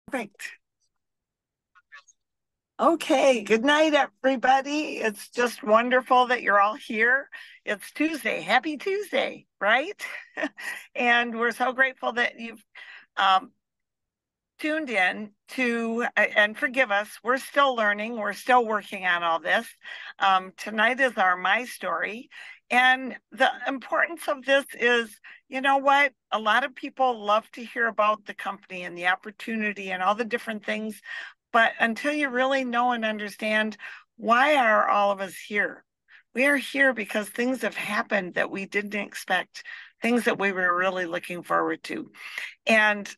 Perfect. Okay, good night, everybody. It's just wonderful that you're all here. It's Tuesday. Happy Tuesday, right? And we're so grateful that you've um, tuned in to, and forgive us, we're still learning, we're still working on all this. Tonight is our My Story. And the importance of this is, you know what? A lot of people love to hear about the company and the opportunity and all the different things. But until you really know and understand, why are all of us here? We are here because things have happened that we didn't expect, things that we were really looking forward to. And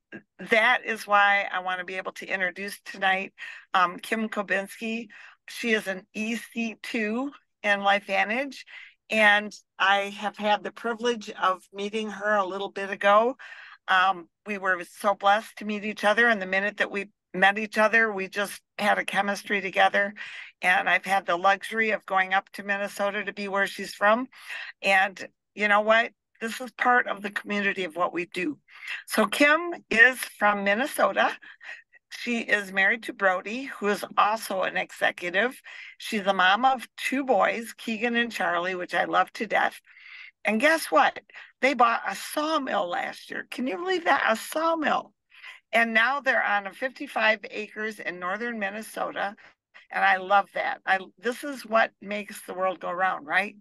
that is why I want to be able to introduce tonight Kim Koebensky. She is an EC2 in LifeVantage, and I have had the privilege of meeting her a little bit ago. We were so blessed to meet each other, and the minute that we met each other, we just had a chemistry together. And I've had the luxury of going up to Minnesota to be where she's from. And you know what? This is part of the community of what we do. So Kim is from Minnesota. She is married to Brody, who is also an executive. She's the mom of two boys, Keegan and Charlie, which I love to death. And guess what? They bought a sawmill last year. Can you believe that? A sawmill. And now they're on a 55 acres in northern Minnesota. And I love that. This is what makes the world go round, right?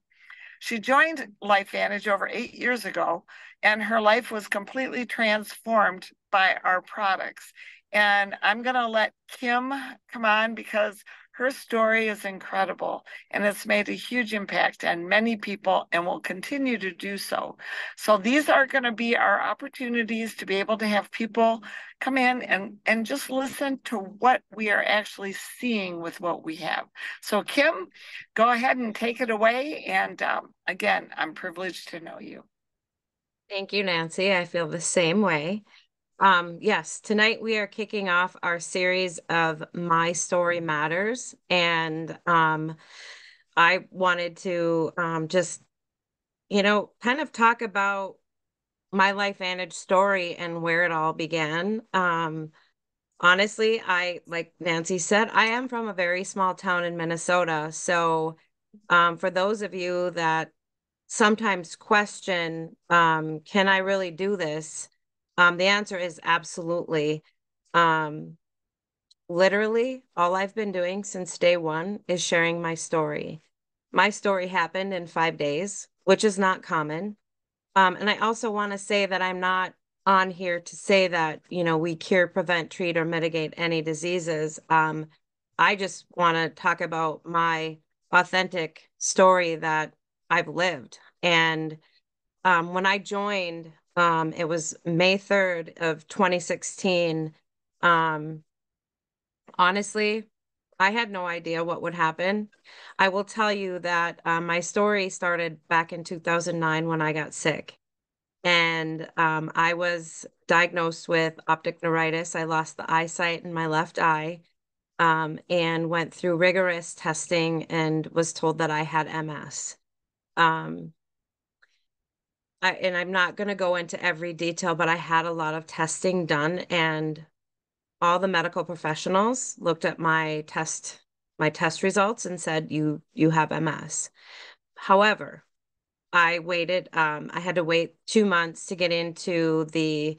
She joined LifeVantage over 8 years ago, and her life was completely transformed by our products. And I'm going to let Kim come on because her story is incredible and it's made a huge impact on many people and will continue to do so. So these are going to be our opportunities to be able to have people come in and just listen to what we are actually seeing with what we have. So Kim, go ahead and take it away. And again, I'm privileged to know you. Thank you, Nancy. I feel the same way. Yes, tonight we are kicking off our series of My Story Matters. And I wanted to just, kind of talk about my LifeVantage story and where it all began. Honestly, like Nancy said, I am from a very small town in Minnesota. So for those of you that sometimes question, can I really do this? The answer is absolutely. Um, Literally, all I've been doing since day one is sharing my story. My story happened in 5 days, which is not common. And I also want to say that I'm not on here to say that, we cure, prevent, treat, or mitigate any diseases. I just want to talk about my authentic story that I've lived. And when I joined, it was May 3rd of 2016. Um, Honestly, I had no idea what would happen. I will tell you that my story started back in 2009 when I got sick. And I was diagnosed with optic neuritis. I lost the eyesight in my left eye, and went through rigorous testing and was told that I had MS. Um, and I'm not going to go into every detail, but I had a lot of testing done, and all the medical professionals looked at my test results and said, you have MS. However, I had to wait 2 months to get into the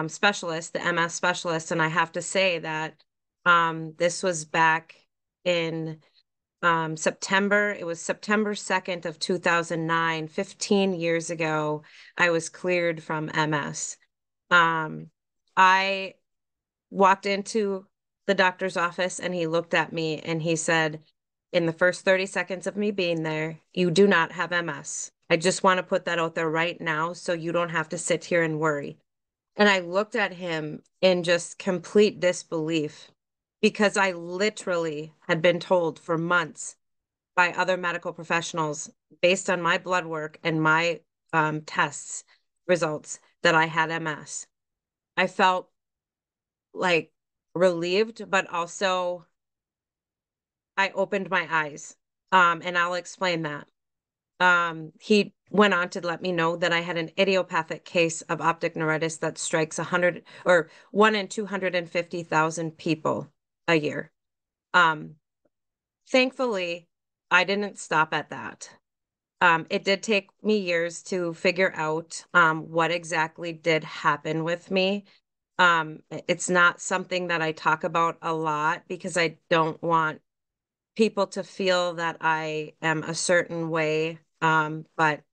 specialist, the MS specialist. And I have to say that this was back in September. It was September 2nd of 2009, 15 years ago, I was cleared from MS. I walked into the doctor's office and he looked at me and he said, in the first 30 seconds of me being there, you do not have MS. I just want to put that out there right now so you don't have to sit here and worry. And I looked at him in just complete disbelief because I literally had been told for months by other medical professionals, based on my blood work and my tests results, that I had MS. I felt like relieved, but also I opened my eyes. And I'll explain that. He went on to let me know that I had an idiopathic case of optic neuritis that strikes 100 or 1 in 250,000 people a year. Um, Thankfully, I didn't stop at that. It did take me years to figure out what exactly did happen with me. It's not something that I talk about a lot because I don't want people to feel that I am a certain way. But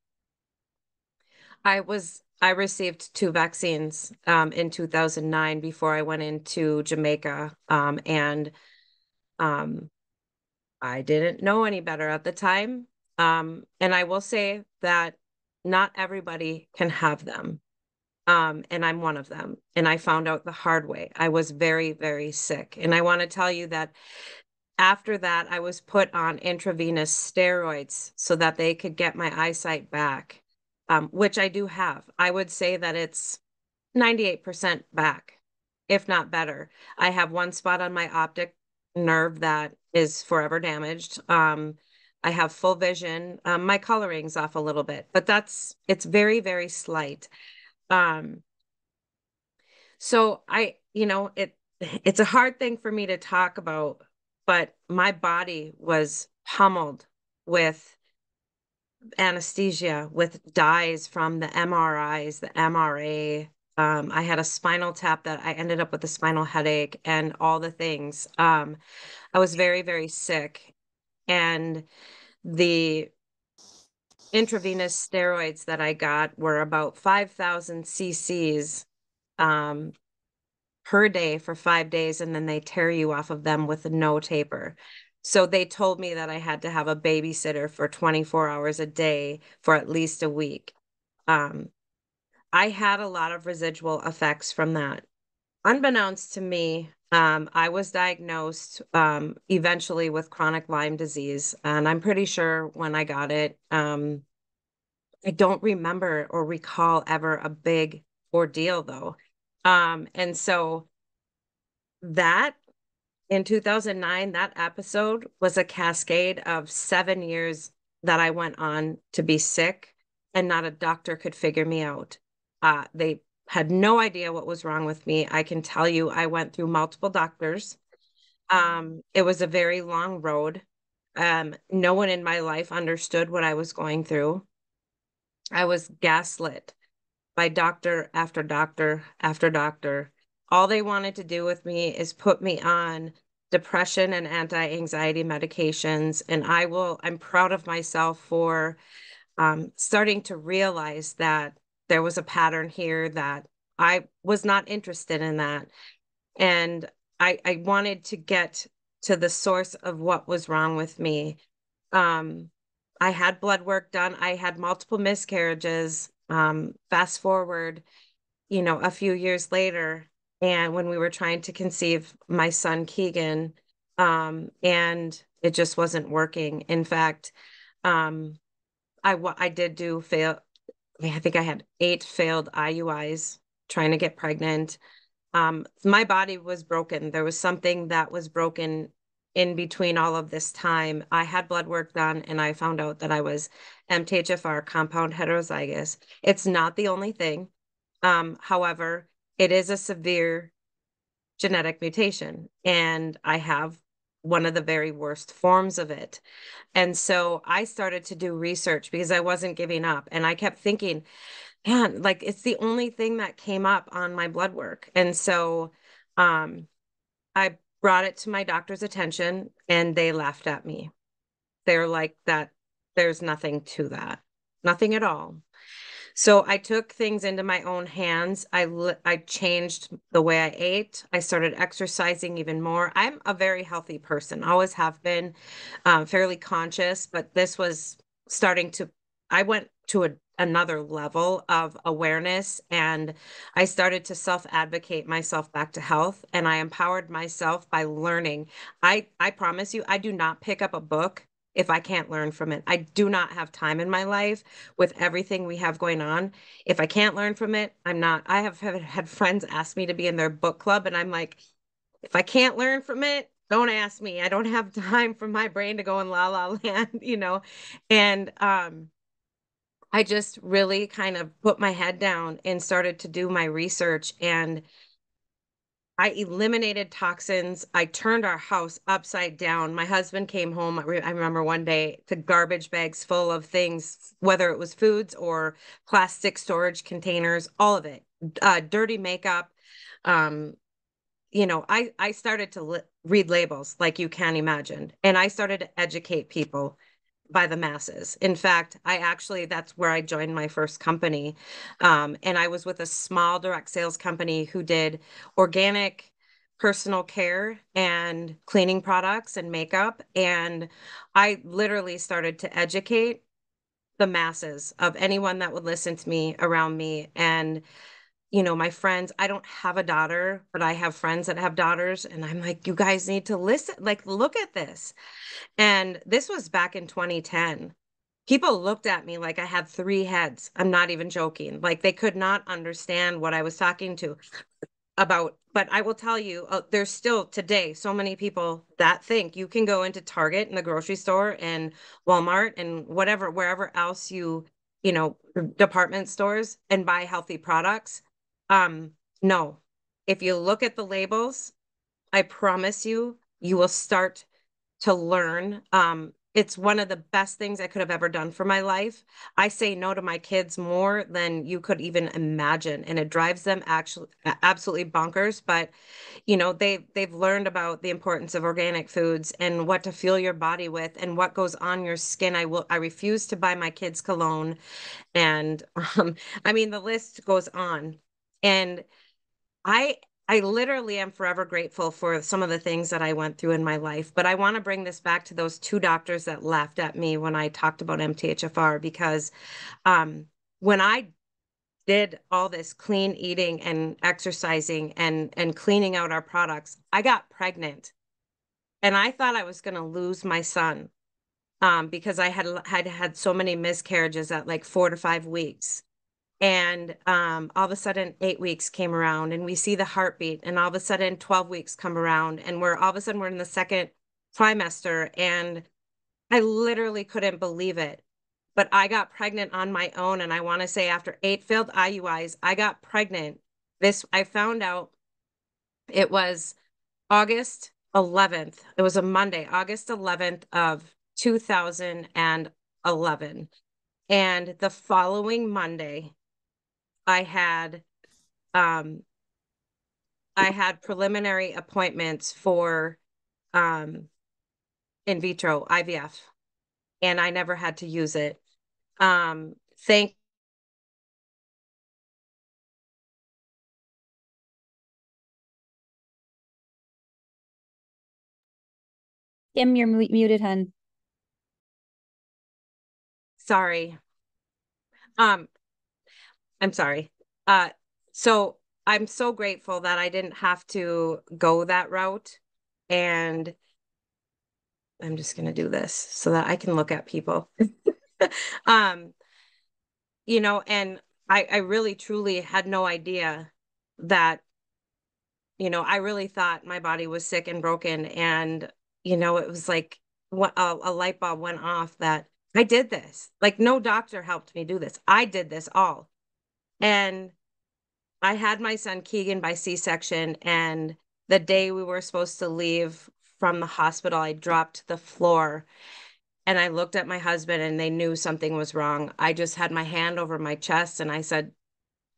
I received two vaccines in 2009 before I went into Jamaica. And um, I didn't know any better at the time. And I will say that not everybody can have them. And I'm one of them. And I found out the hard way. I was very, very sick. And I want to tell you that after that, I was put on intravenous steroids so that they could get my eyesight back, which I do have. I would say that it's 98% back, if not better. I have one spot on my optic nerve that is forever damaged. I have full vision. My coloring's off a little bit, but it's very, very slight. Um, so it's a hard thing for me to talk about, but my body was pummeled with anesthesia, with dyes from the MRIs, the MRA. I had a spinal tap that I ended up with a spinal headache and all the things. I was very, very sick. And the intravenous steroids that I got were about 5,000 cc's um, per day for 5 days, and then they tear you off of them with no taper. So they told me that I had to have a babysitter for 24 hours a day for at least a week. Um, I had a lot of residual effects from that. Unbeknownst to me, I was diagnosed eventually with chronic Lyme disease, and I'm pretty sure when I got it, I don't remember or recall ever a big ordeal though. And so that in 2009, that episode was a cascade of 7 years that I went on to be sick and not a doctor could figure me out. They had no idea what was wrong with me. I can tell you, I went through multiple doctors. It was a very long road. No one in my life understood what I was going through. I was gaslit by doctor after doctor after doctor. All they wanted to do with me is put me on depression and anti-anxiety medications. And I'm proud of myself for starting to realize that there was a pattern here that I was not interested in that. And I wanted to get to the source of what was wrong with me. Um, I had blood work done. I had multiple miscarriages. Fast forward, a few years later, and when we were trying to conceive my son Keegan, and it just wasn't working. In fact, um, I did do fail. I think I had 8 failed IUIs trying to get pregnant. My body was broken. There was something that was broken in between all of this time. I had blood work done and I found out that I was MTHFR compound heterozygous. It's not the only thing. However, it is a severe genetic mutation and I have one of the very worst forms of it. And so I started to do research because I wasn't giving up. And I kept thinking, man, like it's the only thing that came up on my blood work. And so um, I brought it to my doctor's attention and they laughed at me. They're like, that there's nothing to that, nothing at all. So I took things into my own hands. I changed the way I ate. I started exercising even more. I'm a very healthy person, always have been, fairly conscious, but this was starting to, I went to another level of awareness and I started to self-advocate myself back to health and I empowered myself by learning. I promise you, I do not pick up a book if I can't learn from it. I do not have time in my life with everything we have going on. If I can't learn from it, I'm not. I have had friends ask me to be in their book club, and I'm like, if I can't learn from it, don't ask me. I don't have time for my brain to go in la la land, you know. And I just really kind of put my head down and started to do my research, and I eliminated toxins. I turned our house upside down. My husband came home. I remember one day to garbage bags full of things, whether it was foods or plastic storage containers, all of it, dirty makeup. Um, I started to read labels like you can imagine, and I started to educate people by the masses. In fact, that's where I joined my first company. And I was with a small direct sales company who did organic personal care and cleaning products and makeup. And I literally started to educate the masses of anyone that would listen to me around me. And my friends, I don't have a daughter, but I have friends that have daughters. And I'm like, you guys need to listen, like, look at this. And this was back in 2010. People looked at me like I had three heads. I'm not even joking. Like they could not understand what I was talking to about. But I will tell you, there's still today so many people that think you can go into Target and the grocery store and Walmart and whatever, wherever else you know, department stores and buy healthy products. Um, no. If you look at the labels, I promise you, you will start to learn. It's one of the best things I could have ever done for my life. I say no to my kids more than you could even imagine, and it drives them actually absolutely bonkers. But they've learned about the importance of organic foods and what to fuel your body with and what goes on your skin. I refuse to buy my kids cologne, and I mean the list goes on. And I I literally am forever grateful for some of the things that I went through in my life, but I want to bring this back to those two doctors that laughed at me when I talked about MTHFR because um when I did all this clean eating and exercising and cleaning out our products, I got pregnant and I thought I was going to lose my son because I had so many miscarriages at like 4 to 5 weeks. And all of a sudden, 8 weeks came around, and we see the heartbeat. And all of a sudden, 12 weeks come around, and we're all of a sudden we're in the second trimester. And I literally couldn't believe it. But I got pregnant on my own. And I want to say after 8 failed IUIs, I got pregnant. I found out it was August 11th. It was a Monday, August 11th of 2011. And the following Monday, I had um I had preliminary appointments for um in vitro IVF, and I never had to use it. Thank Kim, you're muted, hun. Sorry. Um I'm sorry. Uh so I'm so grateful that I didn't have to go that route, and I'm just going to do this so that I can look at people. um and I really truly had no idea that I really thought my body was sick and broken. And, it was like what a light bulb went off that I did this. Like no doctor helped me do this. I did this all. And I had my son Keegan by C-section. And the day we were supposed to leave from the hospital, I dropped to the floor and I looked at my husband and they knew something was wrong. I just had my hand over my chest and I said,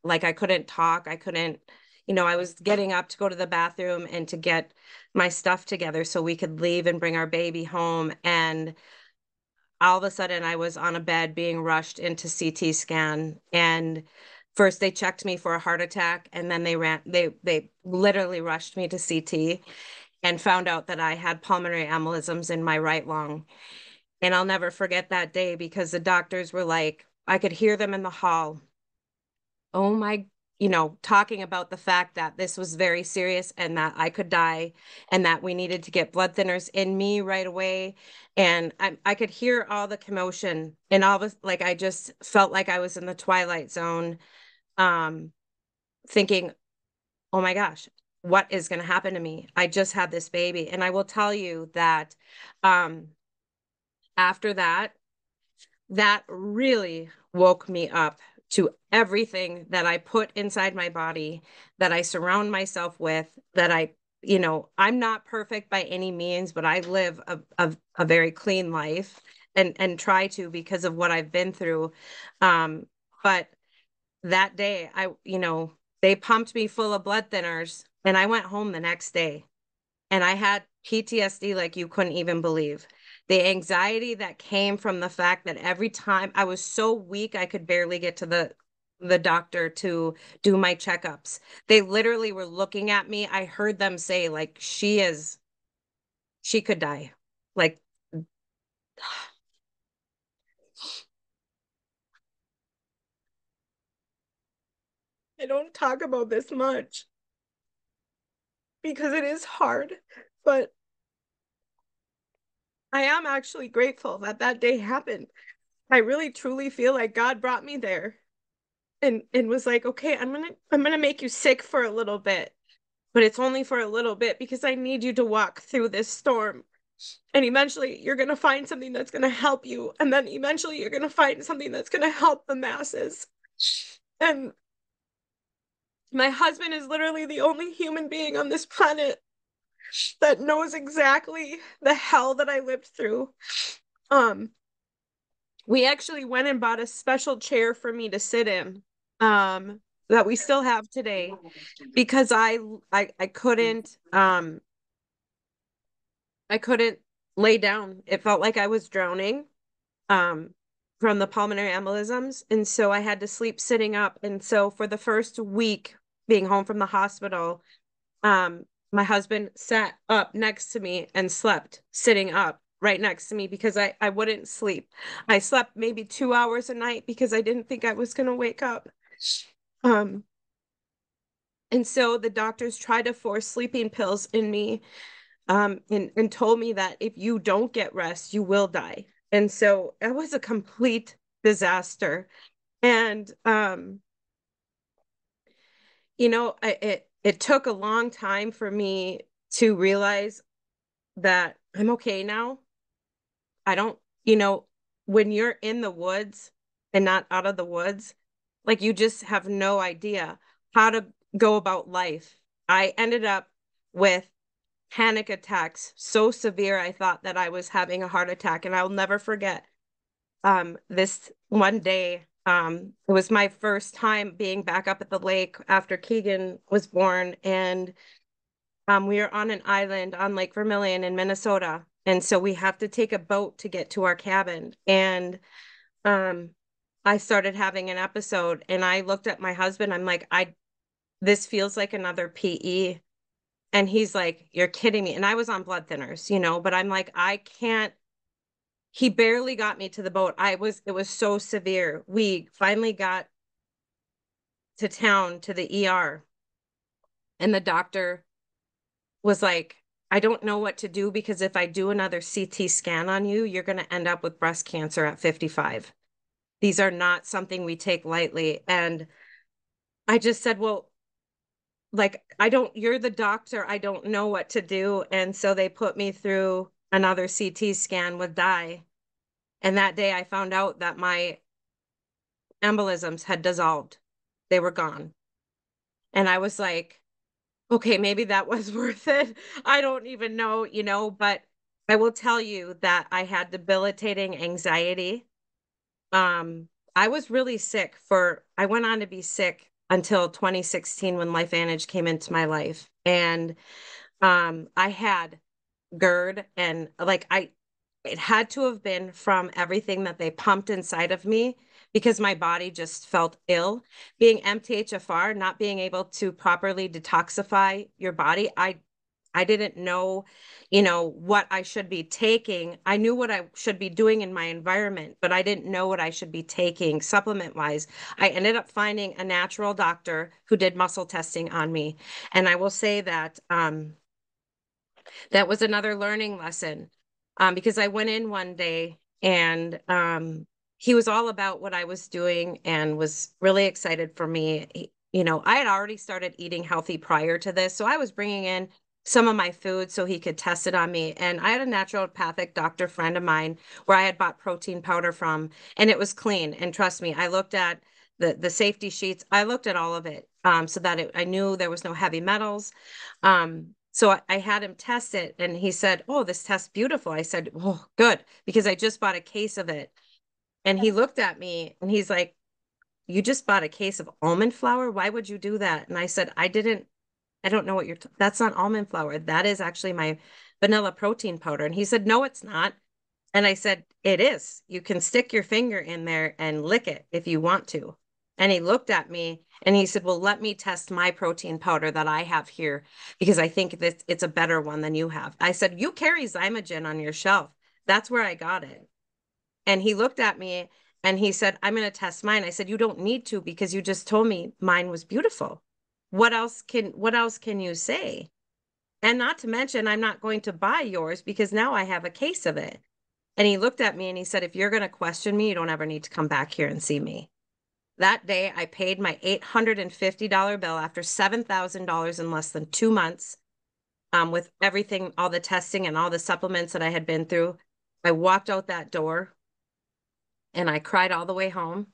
like I couldn't talk. I couldn't, I was getting up to go to the bathroom and to get my stuff together so we could leave and bring our baby home. And all of a sudden I was on a bed being rushed into CT scan. And first they checked me for a heart attack and then they literally rushed me to CT and found out that I had pulmonary embolisms in my right lung. And I'll never forget that day because the doctors were like, I could hear them in the hall. Oh my, talking about the fact that this was very serious and that I could die and that we needed to get blood thinners in me right away. And I could hear all the commotion and all this, like I just felt like I was in the twilight zone, um, thinking, oh my gosh, what is going to happen to me? I just had this baby. And I will tell you that um, after that, that really woke me up to everything that I put inside my body, that I surround myself with, that I'm not perfect by any means, but I live a very clean life and try to because of what I've been through. But that day, they pumped me full of blood thinners and I went home the next day and I had PTSD like you couldn't even believe. The anxiety that came from the fact that every time I was so weak, I could barely get to the doctor to do my checkups. They literally were looking at me. I heard them say, like, she could die. Like, I don't talk about this much because it is hard, but I am actually grateful that that day happened. I really truly feel like God brought me there and was like, okay, I'm gonna make you sick for a little bit, but it's only for a little bit because I need you to walk through this storm. And eventually you're gonna find something that's gonna help you. And then eventually you're gonna find something that's gonna help the masses. And my husband is literally the only human being on this planet that knows exactly the hell that I lived through. We actually went and bought a special chair for me to sit in, that we still have today because I couldn't lay down. It felt like I was drowning, um, from the pulmonary embolisms, and so I had to sleep sitting up. And so for the first week being home from the hospital, my husband sat up next to me and slept sitting up right next to me because I wouldn't sleep. I slept maybe 2 hours a night because I didn't think I was going to wake up. Um, and so the doctors tried to force sleeping pills in me, and told me that if you don't get rest, you will die. And so it was a complete disaster. And it took a long time for me to realize that I'm okay now. I don't, when you're in the woods and not out of the woods, like you just have no idea how to go about life. I ended up with panic attacks so severe I thought that I was having a heart attack. And I'll never forget this one day. It was my first time being back up at the lake after Keegan was born, and we are on an island on Lake Vermilion in Minnesota. And so we have to take a boat to get to our cabin. And um, I started having an episode and I looked at my husband. I'm like, this feels like another PE. And he's like, you're kidding me. And I was on blood thinners, but I'm like, I can't. He barely got me to the boat. It was so severe. We finally got to town to the ER and the doctor was like, I don't know what to do because if I do another CT scan on you, you're going to end up with breast cancer at 55. These are not something we take lightly. And I just said, well, like, you're the doctor. I don't know what to do. And so they put me through another CT scan with dye. And that day I found out that my embolisms had dissolved. They were gone. And I was like, okay, maybe that was worth it. I don't even know, but I will tell you that I had debilitating anxiety. I was really sick I went on to be sick until 2016 when LifeVantage came into my life. And I had GERD and it had to have been from everything that they pumped inside of me because my body just felt ill. Being MTHFR, not being able to properly detoxify your body, I didn't know, what I should be taking. I knew what I should be doing in my environment, but I didn't know what I should be taking supplement wise. I ended up finding a natural doctor who did muscle testing on me. And I will say that that was another learning lesson, because I went in one day and he was all about what I was doing and was really excited for me. I had already started eating healthy prior to this. So I was bringing in some of my food so he could test it on me. And I had a naturopathic doctor friend of mine where I had bought protein powder from, and it was clean. And trust me, I looked at the safety sheets. I looked at all of it, so that I knew there was no heavy metals. So I had him test it, and he said, "Oh, this tests beautiful." I said, "Oh, good," because I just bought a case of it. And he looked at me and he's like, "You just bought a case of almond flour? Why would you do that?" And I said, I don't know what that's not almond flour. That is actually my vanilla protein powder." And he said, "No, it's not." And I said, "It is. You can stick your finger in there and lick it if you want to." And he looked at me and he said, "Well, let me test my protein powder that I have here because I think that it's a better one than you have." I said, "You carry Zymogen on your shelf. That's where I got it." And he looked at me and he said, "I'm going to test mine." I said, "You don't need to because you just told me mine was beautiful. What else can you say? And not to mention, I'm not going to buy yours because now I have a case of it." And he looked at me and he said, "If you're going to question me, you don't ever need to come back here and see me." That day, I paid my $850 bill after $7,000 in less than 2 months, with everything, all the testing and all the supplements that I had been through. I walked out that door and I cried all the way home.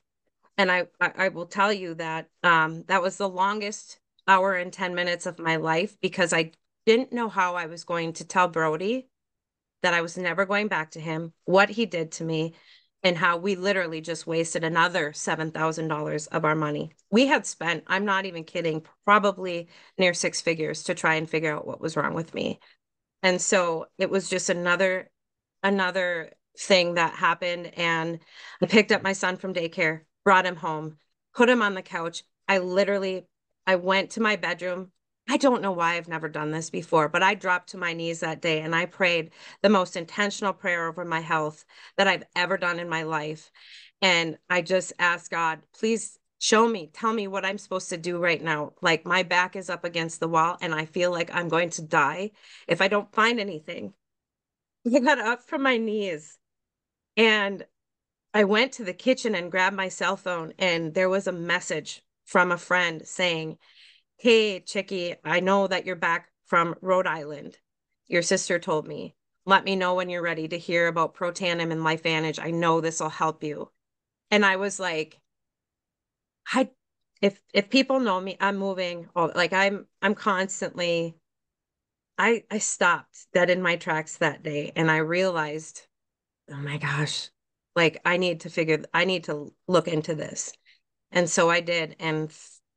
And I will tell you that that was the longest hour and 10 minutes of my life because I didn't know how I was going to tell Brody that I was never going back to him, what he did to me, and how we literally just wasted another $7,000 of our money. We had spent, I'm not even kidding, probably near six figures to try and figure out what was wrong with me. And so it was just another thing that happened. And I picked up my son from daycare, brought him home, put him on the couch. I went to my bedroom. I don't know why I've never done this before, but I dropped to my knees that day and I prayed the most intentional prayer over my health that I've ever done in my life. And I just asked God, please show me, tell me what I'm supposed to do right now. Like my back is up against the wall and I feel like I'm going to die if I don't find anything. I got up from my knees and I went to the kitchen and grabbed my cell phone, and there was a message from a friend saying, "Hey, Chickie, I know that you're back from Rhode Island. Your sister told me. Let me know when you're ready to hear about Protandim and LifeVantage. I know this will help you." And I was like, I if people know me, I'm moving. Oh, like I'm constantly I stopped dead in my tracks that day and I realized, oh my gosh, like I need to look into this. And so I did. And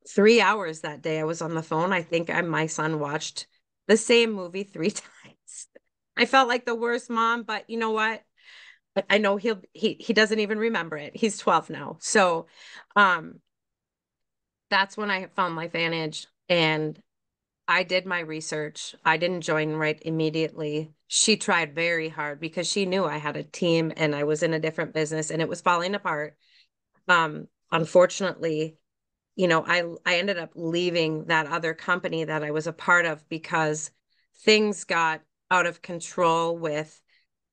3 hours that day I was on the phone. I think my son watched the same movie three times. I felt like the worst mom, but you know what? I know he doesn't even remember it. He's 12 now. So um that's when I found LifeVantage and I did my research. I didn't join right immediately. She tried very hard because she knew I had a team and I was in a different business and it was falling apart. Unfortunately, I ended up leaving that other company that I was a part of because things got out of control with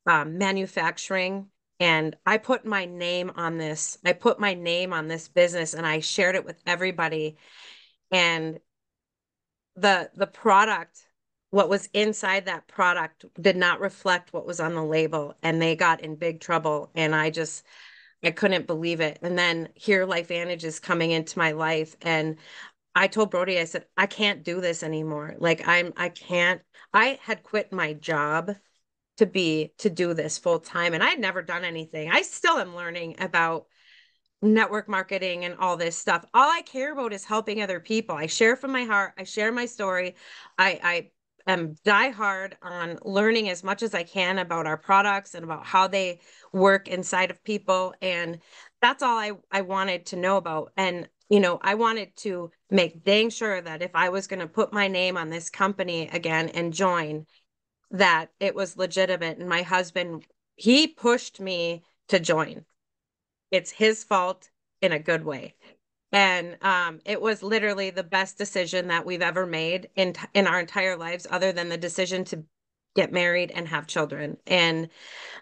manufacturing. And I put my name on this. I put my name on this business and I shared it with everybody. And the product, what was inside that product did not reflect what was on the label, and they got in big trouble. And I couldn't believe it. And then here LifeVantage is coming into my life. And I told Brody, I said, I can't do this anymore. Like I can't, I had quit my job to do this full time. And I had never done anything. I still am learning about network marketing and all this stuff. All I care about is helping other people. I share from my heart. I share my story. I am die hard on learning as much as I can about our products and about how they work inside of people. And that's all I wanted to know about. And, I wanted to make dang sure that if I was going to put my name on this company again and join, that it was legitimate. And my husband, he pushed me to join. It's his fault in a good way. And it was literally the best decision that we've ever made in our entire lives, other than the decision to get married and have children. And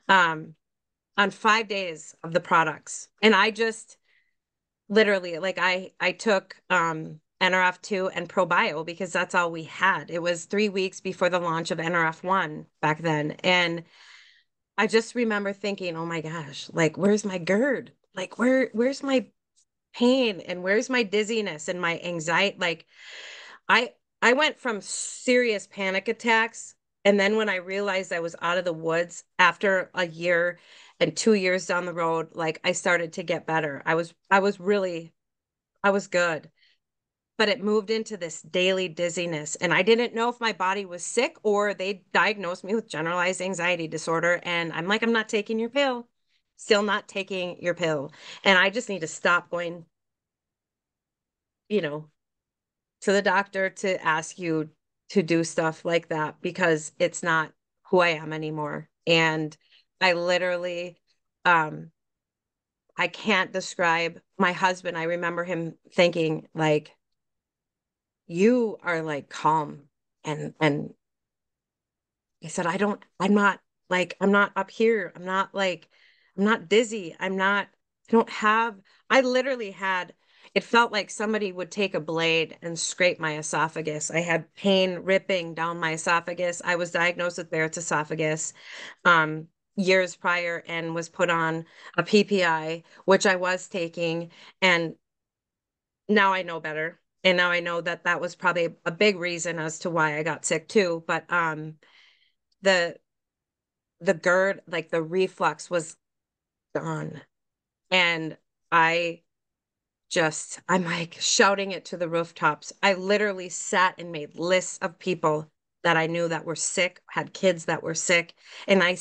on 5 days of the products, and I just literally, like I took NRF2 and ProBio because that's all we had. It was 3 weeks before the launch of NRF1 back then. And I just remember thinking, oh my gosh, like, where's my GERD? Like, where's my pain and where's my dizziness and my anxiety? Like, I I went from serious panic attacks, and then when I realized I was out of the woods after a year and 2 years down the road, like I started to get better. I was good, but it moved into this daily dizziness, and I didn't know if my body was sick or they diagnosed me with generalized anxiety disorder. And I'm like, I'm not taking your pill, still not taking your pill, and I just need to stop going, you know, to the doctor to ask you to do stuff like that because it's not who I am anymore. And I literally, um, I can't describe my husband. I remember him thinking like, you are like calm. And he said, I'm not up here. I'm not dizzy. I don't have, I literally had, it felt like somebody would take a blade and scrape my esophagus. I had pain ripping down my esophagus. I was diagnosed with Barrett's esophagus years prior and was put on a PPI, which I was taking. And now I know better. And now I know that that was probably a big reason as to why I got sick too. But the the GERD, like the reflux was gone. And I I'm like shouting it to the rooftops. I literally sat and made lists of people that I knew that were sick, had kids that were sick. And I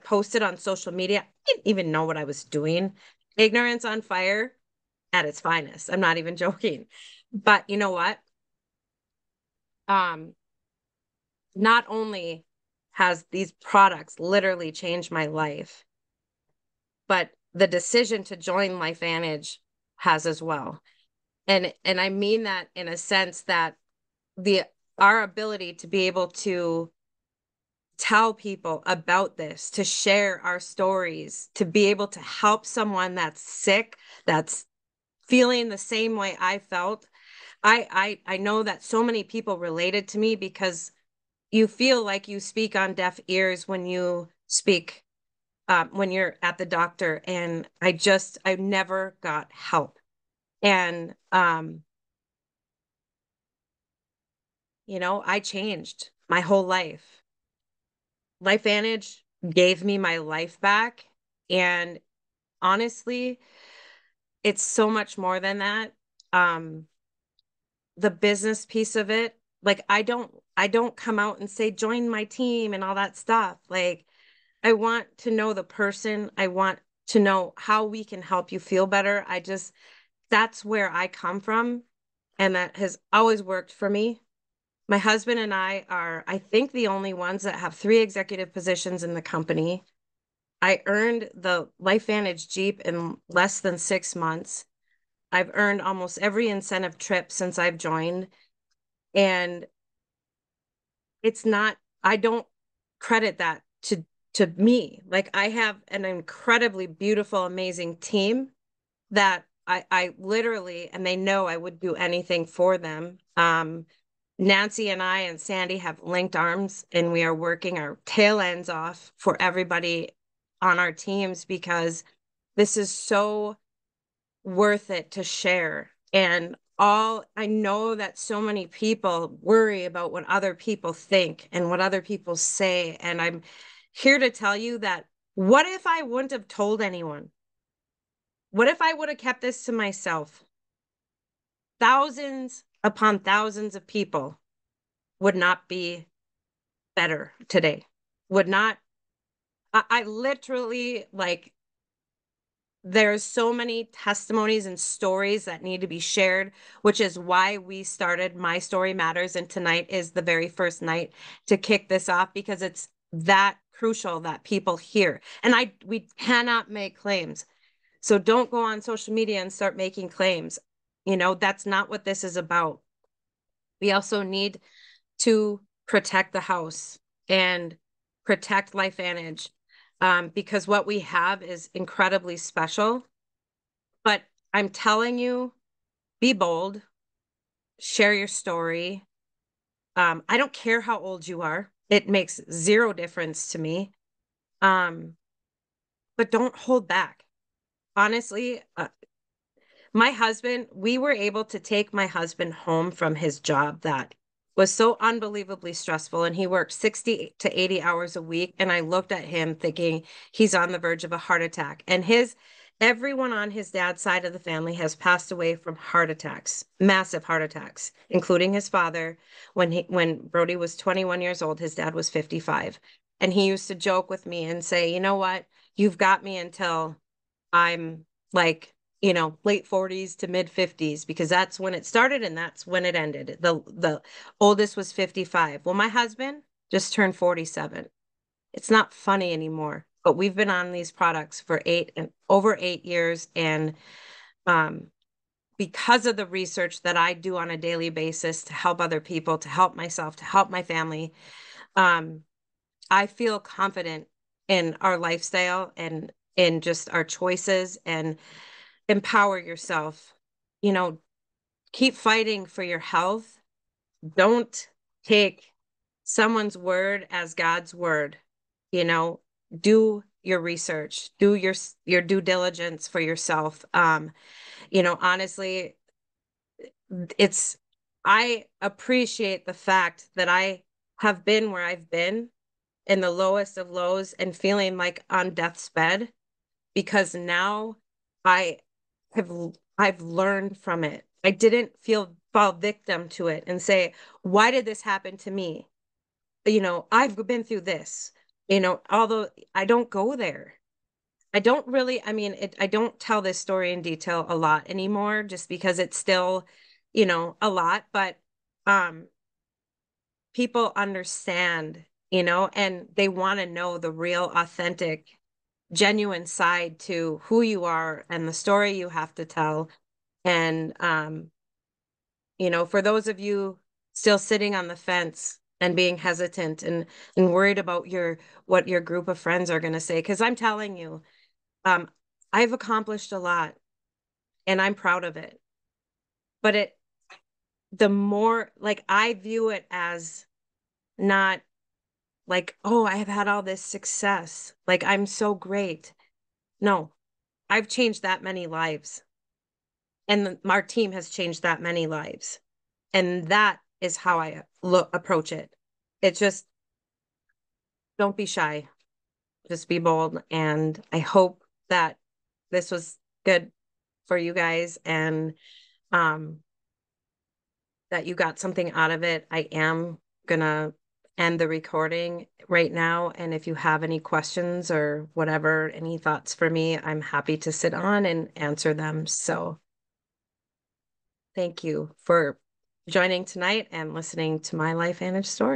posted on social media. I didn't even know what I was doing. Ignorance on fire at its finest. I'm not even joking. But you know what? Um, not only has these products literally changed my life, but the decision to join LifeVantage has as well. And I mean that in a sense that the our ability to be able to tell people about this, to share our stories, to be able to help someone that's sick, that's feeling the same way I felt. I know that so many people related to me because you feel like you speak on deaf ears when you speak when you're at the doctor. And I never got help. And I changed my whole life. LifeVantage gave me my life back. And honestly, it's so much more than that. Um, the business piece of it, like I don't come out and say join my team and all that stuff. Like I want to know the person. I want to know how we can help you feel better. That's where I come from. And that has always worked for me. My husband and I are, I think, the only ones that have 3 executive positions in the company. I earned the LifeVantage Jeep in less than 6 months. I've earned almost every incentive trip since I've joined. And it's not, I don't credit that to me. Like I have an incredibly beautiful, amazing team that I literally, and they know I would do anything for them. Nancy and I and Sandy have linked arms and we are working our tail ends off for everybody on our teams because this is so worth it to share. And I know that so many people worry about what other people think and what other people say. And I'm here to tell you that what if I wouldn't have told anyone? What if I would have kept this to myself? Thousands upon thousands of people would not be better today. Would not, I literally like, there's so many testimonies and stories that need to be shared, which is why we started My Story Matters. And tonight is the very first night to kick this off because it's that crucial that people hear. And we cannot make claims. So don't go on social media and start making claims. That's not what this is about. We also need to protect the house and protect LifeVantage because what we have is incredibly special. But I'm telling you, be bold, share your story. I don't care how old you are. It makes zero difference to me. But don't hold back. Honestly, my husband, we were able to take my husband home from his job that was so unbelievably stressful. And he worked 60 to 80 hours a week. And I looked at him thinking he's on the verge of a heart attack. And everyone on his dad's side of the family has passed away from heart attacks, massive heart attacks, including his father. When Brody was 21 years old, his dad was 55. And he used to joke with me and say, you know what? You've got me until I'm like, late 40s to mid 50s, because that's when it started and that's when it ended. The oldest was 55. Well, my husband just turned 47. It's not funny anymore, but we've been on these products for over 8 years. And because of the research that I do on a daily basis to help other people, to help myself, to help my family, I feel confident in our lifestyle and in just our choices. And empower yourself. Keep fighting for your health. Don't take someone's word as God's word. Do your research, do your due diligence for yourself. Honestly, I appreciate the fact that I have been where I've been in the lowest of lows and feeling like on death's bed, because now I have I've learned from it. I didn't fall victim to it and say, why did this happen to me? I've been through this, although I don't go there. I don't really, I don't tell this story in detail a lot anymore, just because it's still, a lot, but people understand, and they want to know the real, authentic, genuine side to who you are and the story you have to tell. And, for those of you still sitting on the fence and being hesitant and worried about what your group of friends are going to say, because I'm telling you, I've accomplished a lot and I'm proud of it. But the more, like, I view it as not like, oh, I have had all this success, like I'm so great. No, I've changed that many lives. And our team has changed that many lives. And that is how I approach it. It's just, don't be shy. Just be bold. And I hope that this was good for you guys, and that you got something out of it. I am gonna end the recording right now. And if you have any questions or whatever, any thoughts for me, I'm happy to sit on and answer them. So thank you for joining tonight and listening to my life and its story.